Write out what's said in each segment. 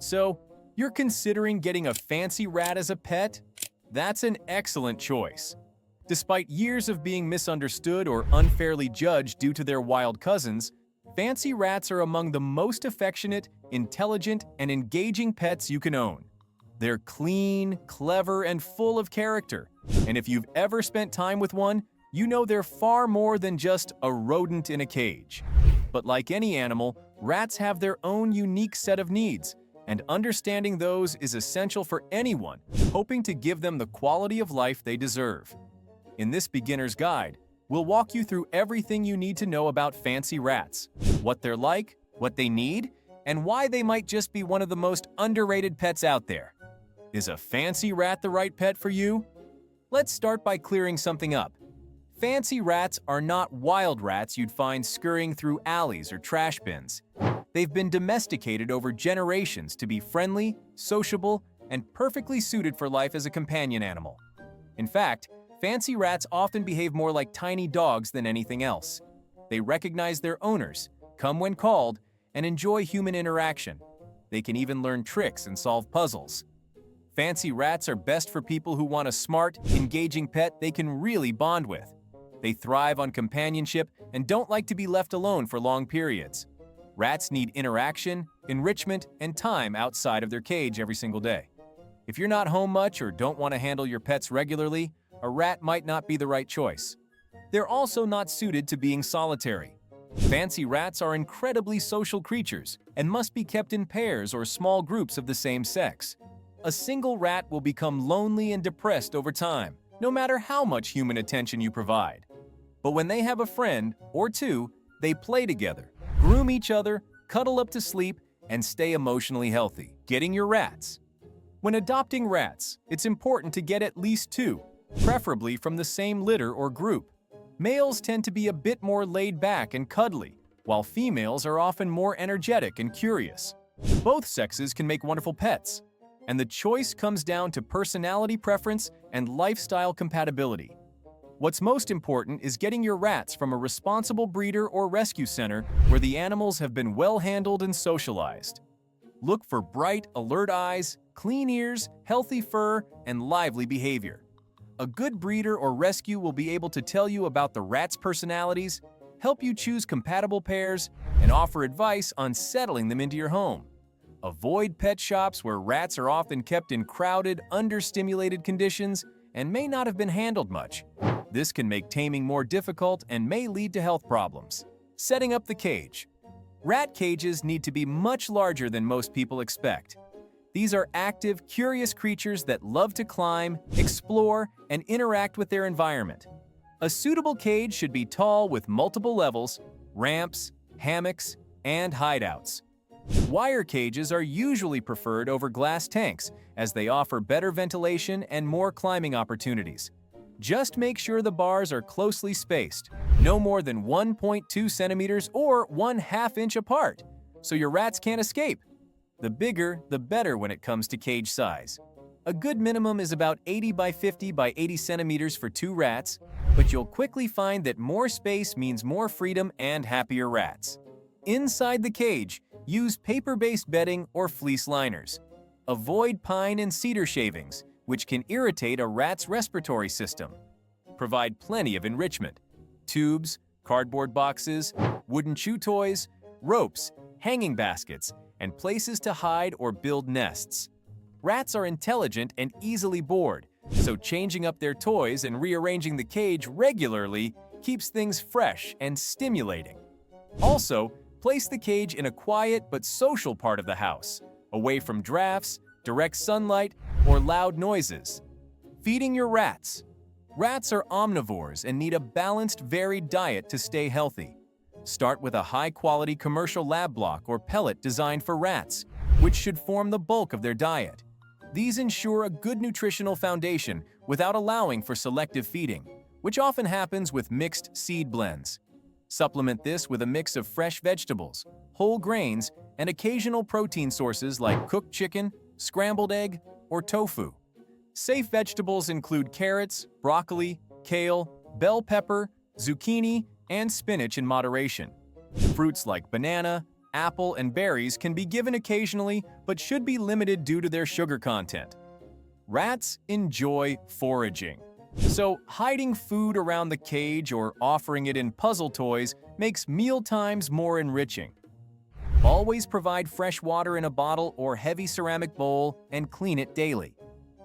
So, you're considering getting a fancy rat as a pet? That's an excellent choice. Despite years of being misunderstood or unfairly judged due to their wild cousins, fancy rats are among the most affectionate, intelligent, and engaging pets you can own. They're clean, clever, and full of character. And if you've ever spent time with one, you know they're far more than just a rodent in a cage. But like any animal, rats have their own unique set of needs, and understanding those is essential for anyone hoping to give them the quality of life they deserve. In this beginner's guide, we'll walk you through everything you need to know about fancy rats, what they're like, what they need, and why they might just be one of the most underrated pets out there. Is a fancy rat the right pet for you? Let's start by clearing something up. Fancy rats are not wild rats you'd find scurrying through alleys or trash bins. They've been domesticated over generations to be friendly, sociable, and perfectly suited for life as a companion animal. In fact, fancy rats often behave more like tiny dogs than anything else. They recognize their owners, come when called, and enjoy human interaction. They can even learn tricks and solve puzzles. Fancy rats are best for people who want a smart, engaging pet they can really bond with. They thrive on companionship and don't like to be left alone for long periods. Rats need interaction, enrichment, and time outside of their cage every single day. If you're not home much or don't want to handle your pets regularly, a rat might not be the right choice. They're also not suited to being solitary. Fancy rats are incredibly social creatures and must be kept in pairs or small groups of the same sex. A single rat will become lonely and depressed over time, no matter how much human attention you provide. But when they have a friend or two, they play together, groom each other, cuddle up to sleep, and stay emotionally healthy. Getting your rats. When adopting rats, it's important to get at least two, preferably from the same litter or group. Males tend to be a bit more laid back and cuddly, while females are often more energetic and curious. Both sexes can make wonderful pets, and the choice comes down to personality preference and lifestyle compatibility. What's most important is getting your rats from a responsible breeder or rescue center where the animals have been well handled and socialized. Look for bright, alert eyes, clean ears, healthy fur, and lively behavior. A good breeder or rescue will be able to tell you about the rat's personalities, help you choose compatible pairs, and offer advice on settling them into your home. Avoid pet shops where rats are often kept in crowded, understimulated conditions and may not have been handled much. This can make taming more difficult and may lead to health problems. Setting up the cage. Rat cages need to be much larger than most people expect. These are active, curious creatures that love to climb, explore, and interact with their environment. A suitable cage should be tall with multiple levels, ramps, hammocks, and hideouts. Wire cages are usually preferred over glass tanks as they offer better ventilation and more climbing opportunities. Just make sure the bars are closely spaced, no more than 1.2 centimeters or 1/2 inch apart, so your rats can't escape. The bigger, the better when it comes to cage size. A good minimum is about 80 by 50 by 80 centimeters for 2 rats, but you'll quickly find that more space means more freedom and happier rats. Inside the cage, use paper-based bedding or fleece liners. Avoid pine and cedar shavings, which can irritate a rat's respiratory system. Provide plenty of enrichment: tubes, cardboard boxes, wooden chew toys, ropes, hanging baskets, and places to hide or build nests. Rats are intelligent and easily bored, so changing up their toys and rearranging the cage regularly keeps things fresh and stimulating. Also, place the cage in a quiet but social part of the house, away from drafts, direct sunlight, or loud noises. Feeding your rats. Rats are omnivores and need a balanced, varied diet to stay healthy. Start with a high-quality commercial lab block or pellet designed for rats, which should form the bulk of their diet. These ensure a good nutritional foundation without allowing for selective feeding, which often happens with mixed seed blends. Supplement this with a mix of fresh vegetables, whole grains, and occasional protein sources like cooked chicken, scrambled egg, or tofu. Safe vegetables include carrots, broccoli, kale, bell pepper, zucchini, and spinach in moderation. Fruits like banana, apple, and berries can be given occasionally but should be limited due to their sugar content. Rats enjoy foraging. So, hiding food around the cage or offering it in puzzle toys makes meal times more enriching. Always provide fresh water in a bottle or heavy ceramic bowl and clean it daily.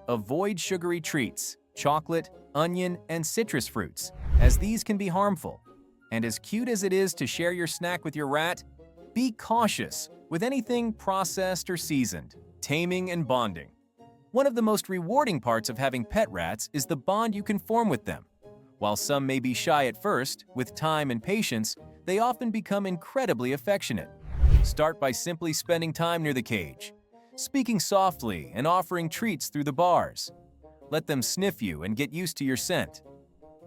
Avoid sugary treats, chocolate, onion, and citrus fruits, as these can be harmful. And as cute as it is to share your snack with your rat, be cautious with anything processed or seasoned. Taming and bonding. One of the most rewarding parts of having pet rats is the bond you can form with them. While some may be shy at first, with time and patience, they often become incredibly affectionate. Start by simply spending time near the cage, speaking softly and offering treats through the bars. Let them sniff you and get used to your scent.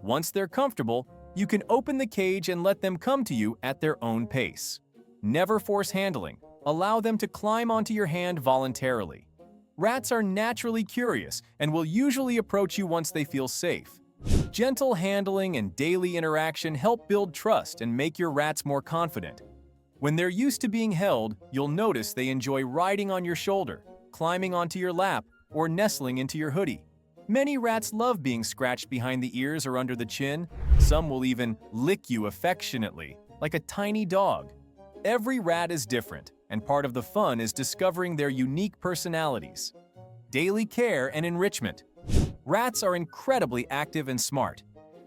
Once they're comfortable, you can open the cage and let them come to you at their own pace. Never force handling. Allow them to climb onto your hand voluntarily. Rats are naturally curious and will usually approach you once they feel safe. Gentle handling and daily interaction help build trust and make your rats more confident. When they're used to being held, you'll notice they enjoy riding on your shoulder, climbing onto your lap, or nestling into your hoodie. Many rats love being scratched behind the ears or under the chin. Some will even lick you affectionately, like a tiny dog. Every rat is different, and part of the fun is discovering their unique personalities. Daily care and enrichment. Rats are incredibly active and smart.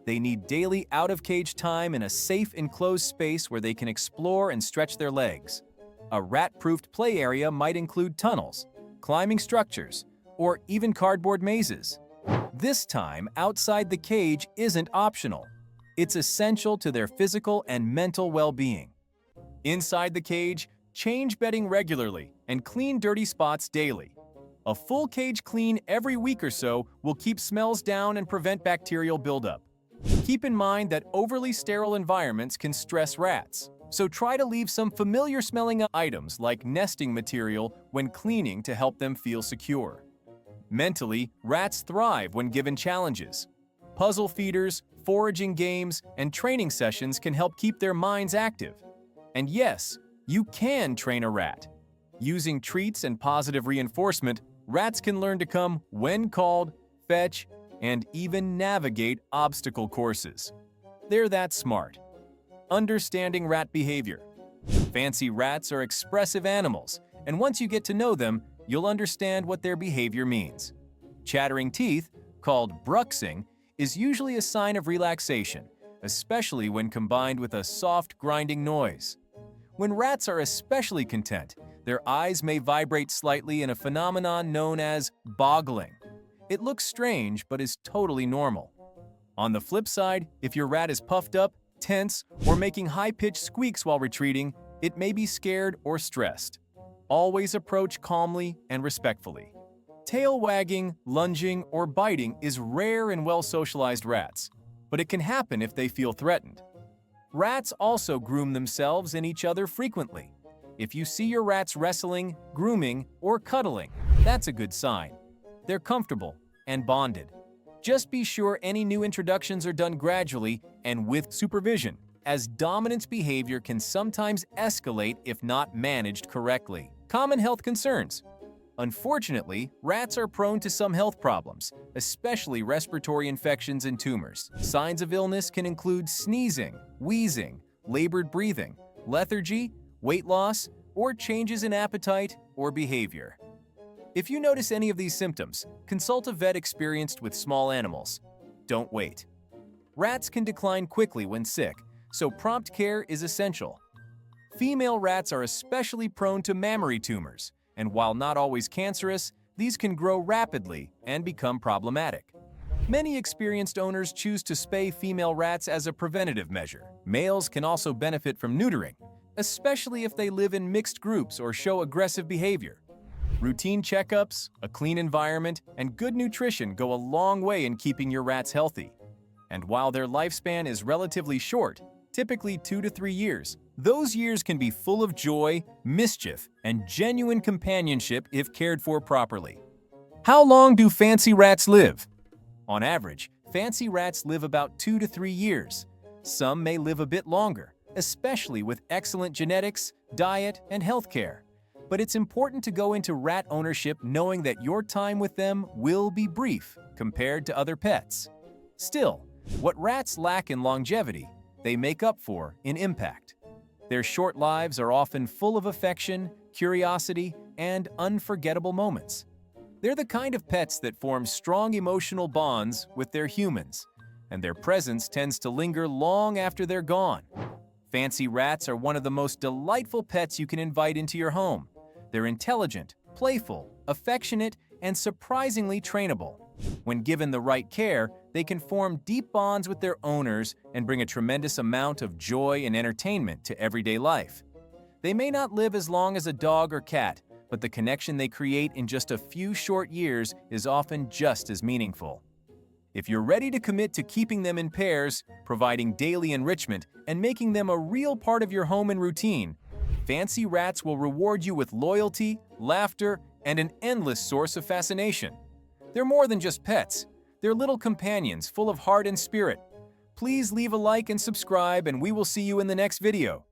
They need daily out-of-cage time in a safe, enclosed space where they can explore and stretch their legs. A rat-proofed play area might include tunnels, climbing structures, or even cardboard mazes. This time outside the cage isn't optional. It's essential to their physical and mental well-being. Inside the cage, change bedding regularly and clean dirty spots daily. A full cage clean every week or so will keep smells down and prevent bacterial buildup. Keep in mind that overly sterile environments can stress rats, so try to leave some familiar smelling items like nesting material when cleaning to help them feel secure. Mentally, rats thrive when given challenges. Puzzle feeders, foraging games, and training sessions can help keep their minds active. And yes, you can train a rat. Using treats and positive reinforcement, rats can learn to come when called, fetch, and even navigate obstacle courses. They're that smart. Understanding rat behavior. Fancy rats are expressive animals, and once you get to know them, you'll understand what their behavior means. Chattering teeth, called bruxing, is usually a sign of relaxation, especially when combined with a soft grinding noise. When rats are especially content, their eyes may vibrate slightly in a phenomenon known as boggling. It looks strange, but is totally normal. On the flip side, if your rat is puffed up, tense, or making high-pitched squeaks while retreating, it may be scared or stressed. Always approach calmly and respectfully. Tail wagging, lunging, or biting is rare in well-socialized rats, but it can happen if they feel threatened. Rats also groom themselves and each other frequently. If you see your rats wrestling, grooming, or cuddling, that's a good sign. They're comfortable and bonded. Just be sure any new introductions are done gradually and with supervision, as dominance behavior can sometimes escalate if not managed correctly. Common health concerns. Unfortunately, rats are prone to some health problems, especially respiratory infections and tumors. Signs of illness can include sneezing, wheezing, labored breathing, lethargy, weight loss, or changes in appetite or behavior. If you notice any of these symptoms, consult a vet experienced with small animals. Don't wait. Rats can decline quickly when sick, so prompt care is essential. Female rats are especially prone to mammary tumors, and while not always cancerous, these can grow rapidly and become problematic. Many experienced owners choose to spay female rats as a preventative measure. Males can also benefit from neutering, especially if they live in mixed groups or show aggressive behavior. Routine checkups, a clean environment, and good nutrition go a long way in keeping your rats healthy. And while their lifespan is relatively short, typically 2 to 3 years, those years can be full of joy, mischief, and genuine companionship if cared for properly. How long do fancy rats live? On average, fancy rats live about 2 to 3 years. Some may live a bit longer, especially with excellent genetics, diet, and healthcare. But it's important to go into rat ownership knowing that your time with them will be brief compared to other pets. Still, what rats lack in longevity, they make up for in impact. Their short lives are often full of affection, curiosity, and unforgettable moments. They're the kind of pets that form strong emotional bonds with their humans, and their presence tends to linger long after they're gone. Fancy rats are one of the most delightful pets you can invite into your home. They're intelligent, playful, affectionate, and surprisingly trainable. When given the right care, they can form deep bonds with their owners and bring a tremendous amount of joy and entertainment to everyday life. They may not live as long as a dog or cat, but the connection they create in just a few short years is often just as meaningful. If you're ready to commit to keeping them in pairs, providing daily enrichment, and making them a real part of your home and routine, Fancy Rats will reward you with loyalty, laughter, and an endless source of fascination. They're more than just pets. They're little companions full of heart and spirit. Please leave a like and subscribe, and we will see you in the next video.